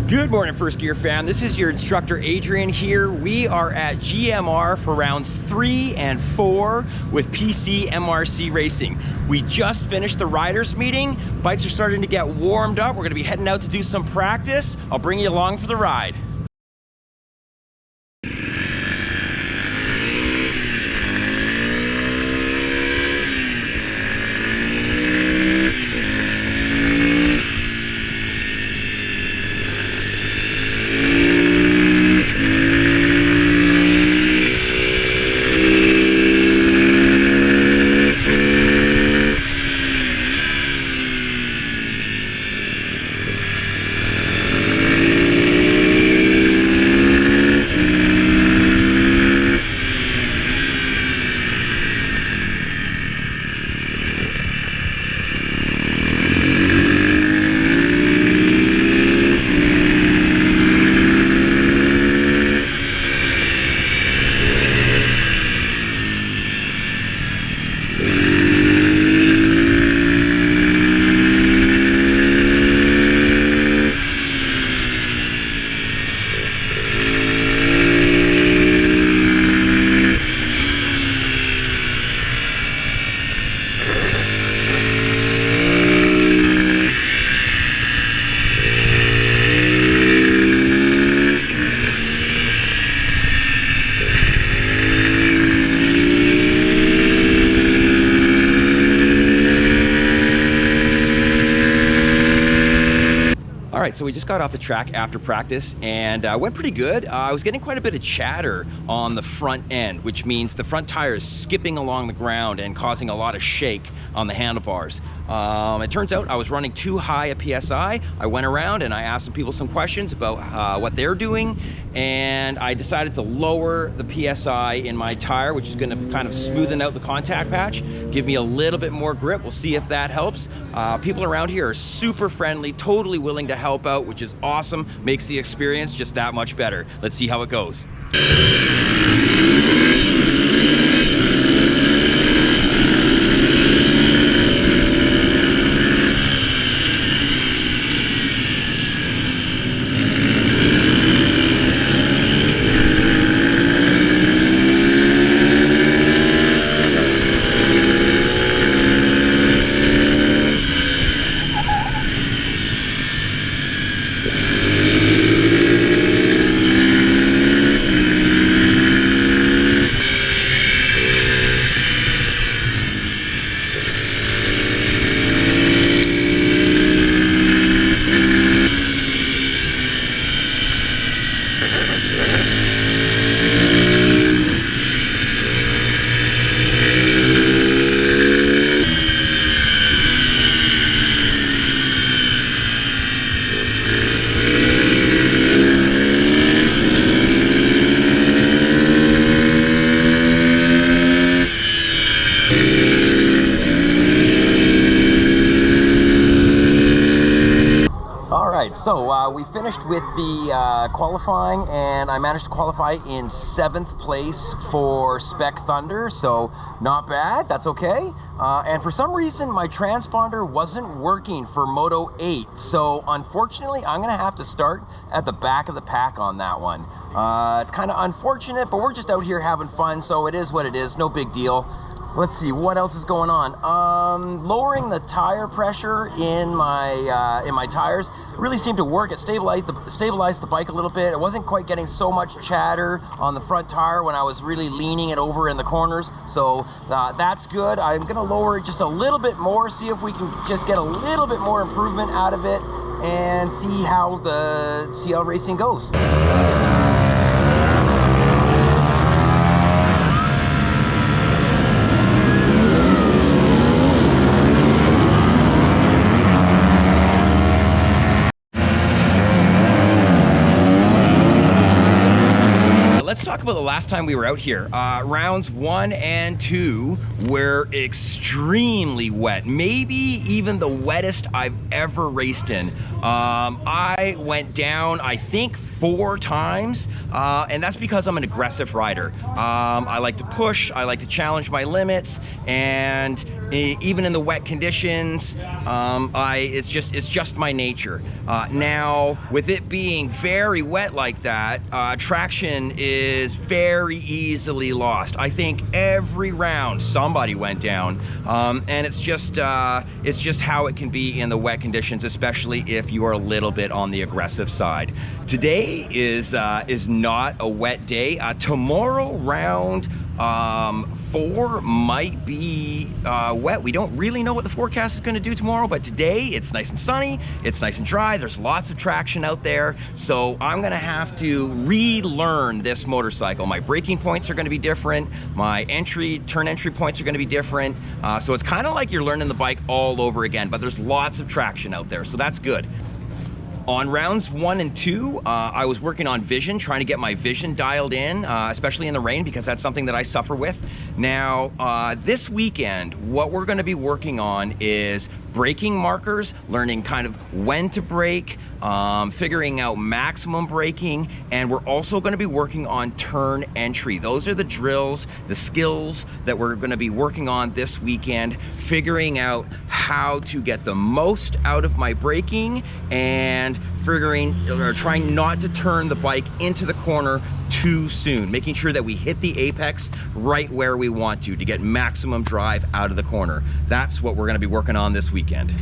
Good morning, First Gear fam. This is your instructor, Adrian, here. We are at GMR for rounds 3 and 4 with PC MRC Racing. We just finished the riders meeting. Bikes are starting to get warmed up. We're gonna be heading out to do some practice. I'll bring you along for the ride. All right, so we just got off the track after practice and went pretty good. I was getting quite a bit of chatter on the front end, which means the front tire is skipping along the ground and causing a lot of shake on the handlebars. It turns out I was running too high a PSI. I went around and I asked some people some questions about what they're doing, and I decided to lower the PSI in my tire, which is gonna kind of smoothen out the contact patch, give me a little bit more grip. We'll see if that helps. People around here are super friendly, totally willing to help out, which is awesome, makes the experience just that much better. Let's see how it goes. So we finished with the qualifying, and I managed to qualify in 7th place for Spec Thunder, so not bad, that's okay. And for some reason my transponder wasn't working for Moto 8, so unfortunately I'm gonna have to start at the back of the pack on that one. It's kind of unfortunate, but we're just out here having fun, so it is what it is, no big deal. Let's see, what else is going on? Lowering the tire pressure in my tires really seemed to work. It stabilized the bike a little bit. It wasn't quite getting so much chatter on the front tire when I was really leaning it over in the corners. So that's good. I'm gonna lower it just a little bit more, see if we can just get a little bit more improvement out of it and see how the CL racing goes. Let's talk about the last time we were out here. Rounds 1 and 2 were extremely wet, maybe even the wettest I've ever raced in. I went down, I think, 4 times, and that's because I'm an aggressive rider. I like to push, I like to challenge my limits, and even in the wet conditions. It's just my nature. Now, with it being very wet like that, traction is very easily lost. I think every round somebody went down, and it's just how it can be in the wet conditions, especially if you are a little bit on the aggressive side. Today is not a wet day. Tomorrow round 4 might be wet. We don't really know what the forecast is going to do tomorrow, but today it's nice and sunny, it's nice and dry, there's lots of traction out there, so I'm going to have to relearn this motorcycle. My braking points are going to be different, my turn entry points are going to be different, so it's kind of like you're learning the bike all over again, but there's lots of traction out there, so that's good. On rounds 1 and 2, I was working on vision, trying to get my vision dialed in, especially in the rain, because that's something that I suffer with. Now, this weekend, what we're gonna be working on is braking markers, learning kind of when to brake, figuring out maximum braking, and we're also gonna be working on turn entry. Those are the drills, the skills that we're gonna be working on this weekend, figuring out how to get the most out of my braking and trying not to turn the bike into the corner too soon, making sure that we hit the apex right where we want to get maximum drive out of the corner. That's what we're going to be working on this weekend.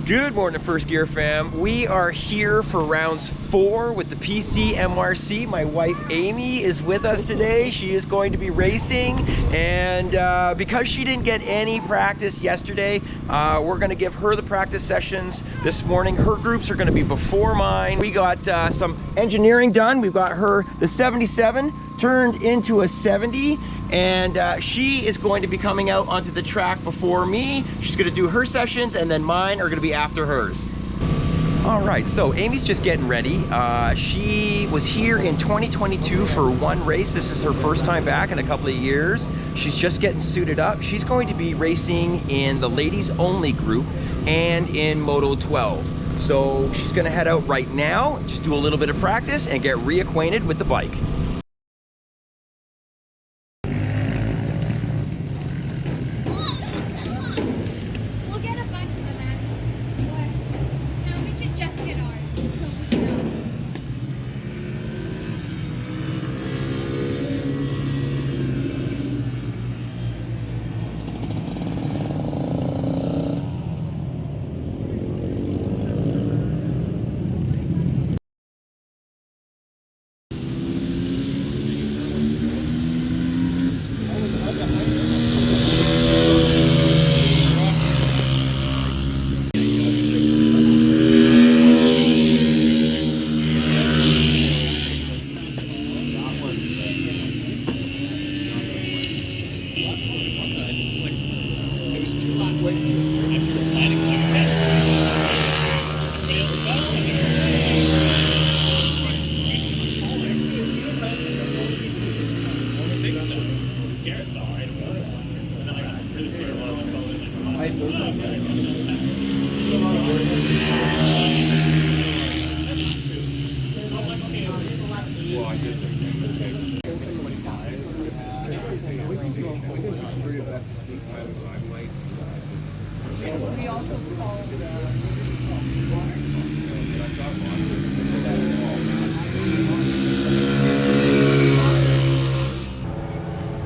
Good morning, First Gear fam. We are here for rounds 4 with the PC MRC. My wife Amy is with us today. She is going to be racing, and because she didn't get any practice yesterday, we're going to give her the practice sessions this morning. Her groups are going to be before mine. We got some engineering done. We've got her the 77 turned into a 70, and she is going to be coming out onto the track before me. She's going to do her sessions, and then mine are going to be after hers. All right, so Amy's just getting ready. She was here in 2022 for one race. This is her first time back in a couple of years. She's just getting suited up. She's going to be racing in the ladies only group and in Moto 12. So she's gonna head out right now, just do a little bit of practice and get reacquainted with the bike.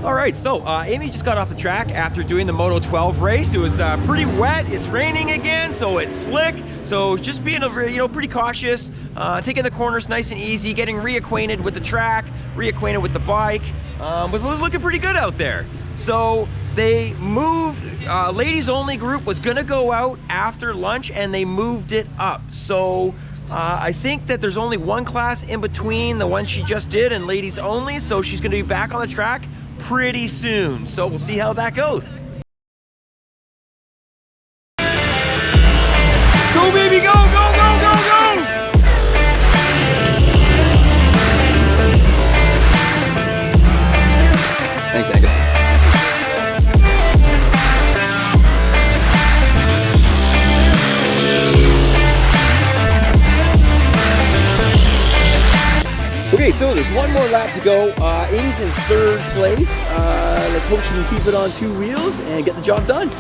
All right, so Amy just got off the track after doing the Moto 12 race. It was pretty wet. It's raining again, so it's slick. So just being pretty cautious, taking the corners nice and easy, getting reacquainted with the track, reacquainted with the bike. But it was looking pretty good out there. So they moved. Ladies only group was gonna go out after lunch, and they moved it up. So I think that there's only one class in between the one she just did and ladies only. So she's gonna be back on the track pretty soon. So we'll see how that goes. Go baby, go, go, go, go, go! Thanks, Angus. Okay, so there's one more lap to go. Amy's in third place. Let's hope she can keep it on two wheels and get the job done.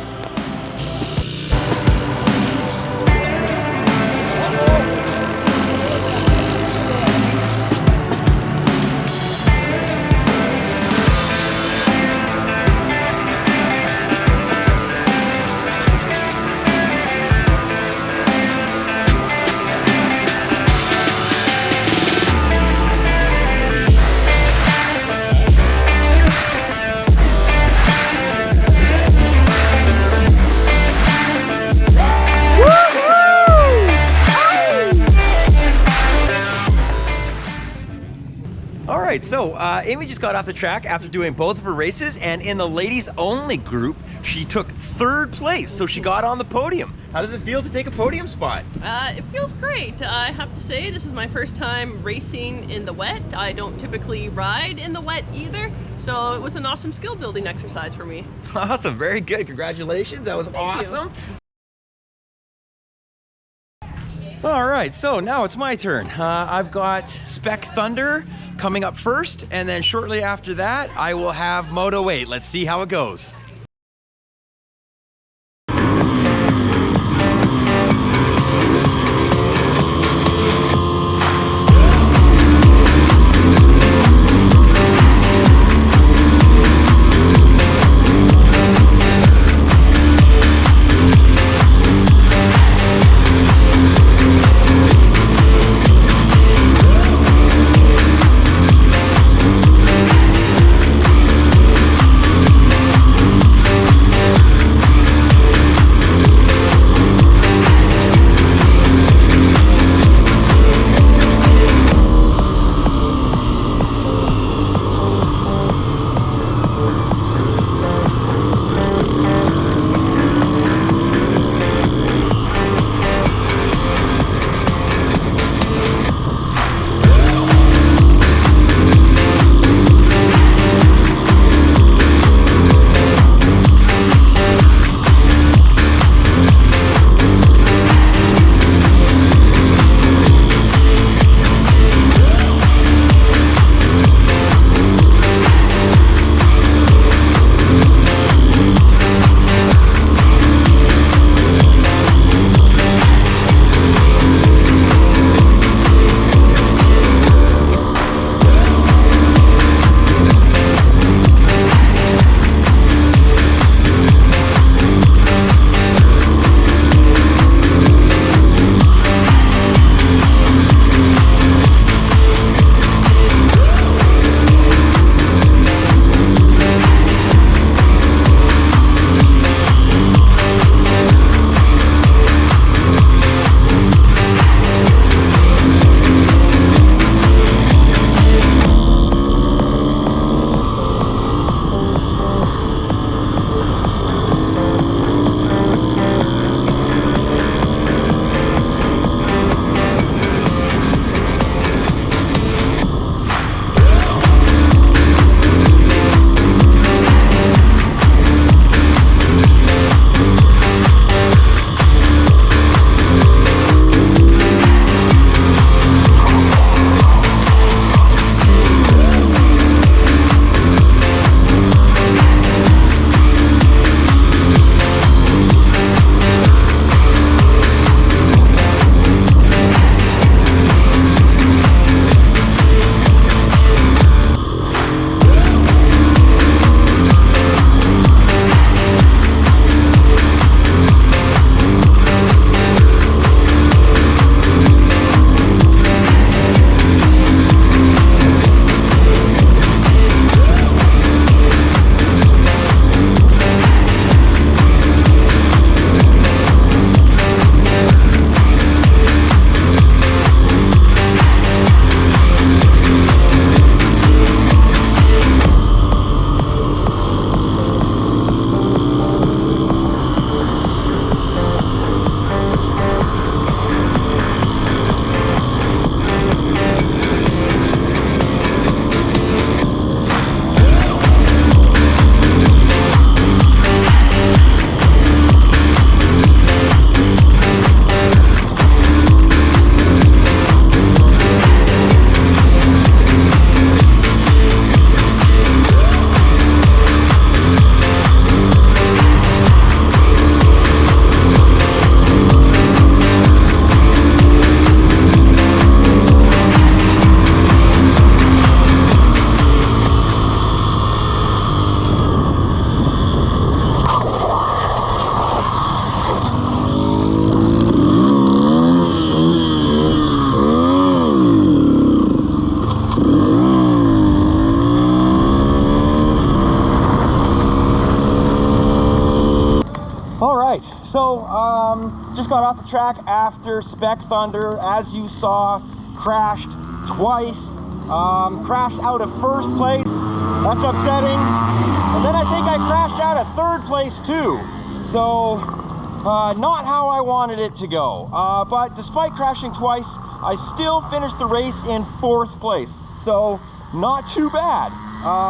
So Amy just got off the track after doing both of her races, and in the ladies only group she took third place, so she got on the podium. How does it feel to take a podium spot? It feels great. I have to say this is my first time racing in the wet. I don't typically ride in the wet either, so it was an awesome skill building exercise for me. Awesome, very good, congratulations, that was awesome. All right, so now it's my turn. I've got Spec Thunder coming up first, and then shortly after that, I will have Moto 8. Let's see how it goes. off the track after Spec Thunder, as you saw, crashed twice. Crashed out of first place. That's upsetting. And then I think I crashed out of third place too. So, not how I wanted it to go. But despite crashing twice, I still finished the race in 4th place. So, not too bad.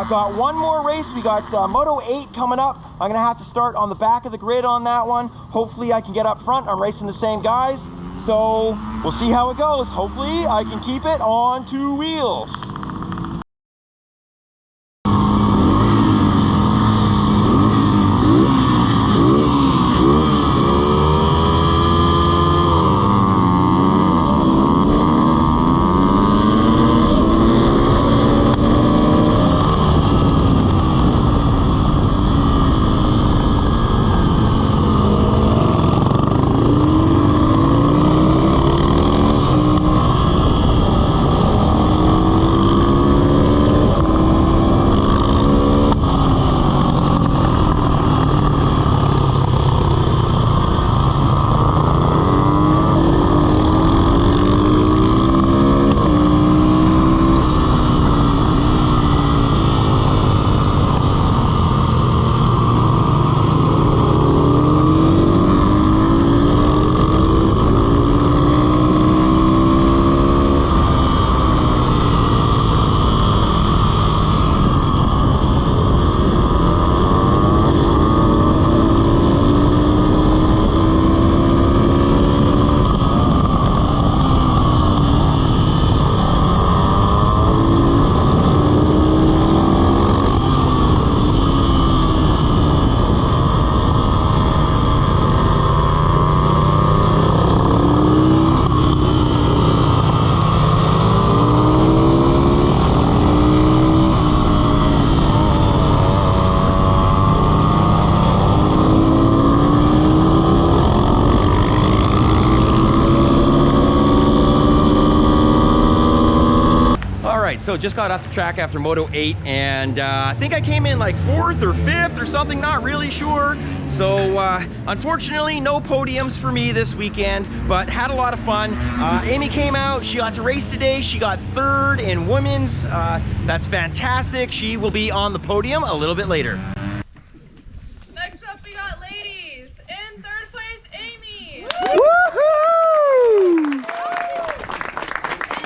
Got one more race. We got Moto 8 coming up. I'm gonna have to start on the back of the grid on that one. Hopefully I can get up front. I'm racing the same guys. So we'll see how it goes. Hopefully I can keep it on 2 wheels. So just got off the track after Moto 8, and I think I came in like 4th or 5th or something, not really sure. So unfortunately, no podiums for me this weekend, but had a lot of fun. Amy came out, she got to race today. She got 3rd in women's. That's fantastic. She will be on the podium a little bit later. Next up, we got ladies. In 3rd place, Amy. Woohoo! In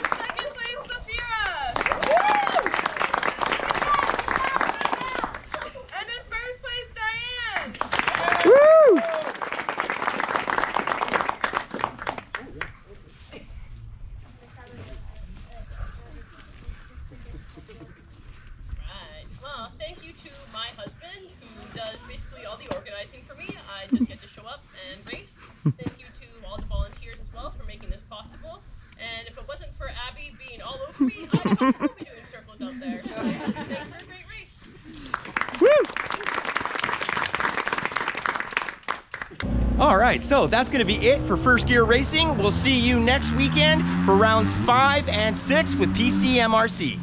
2nd place, Safira. And in 1st place, Diane. Woo! Right. Well, thank you to my husband, who does basically all the organizing for me. I just get to show up and race. Thank you to all the volunteers as well for making this possible. And if it wasn't for Abby being all over me, I'd probably still be doing circles out there. So thanks for a great race. Woo! All right, so that's going to be it for First Gear Racing. We'll see you next weekend for rounds 5 and 6 with PCMRC.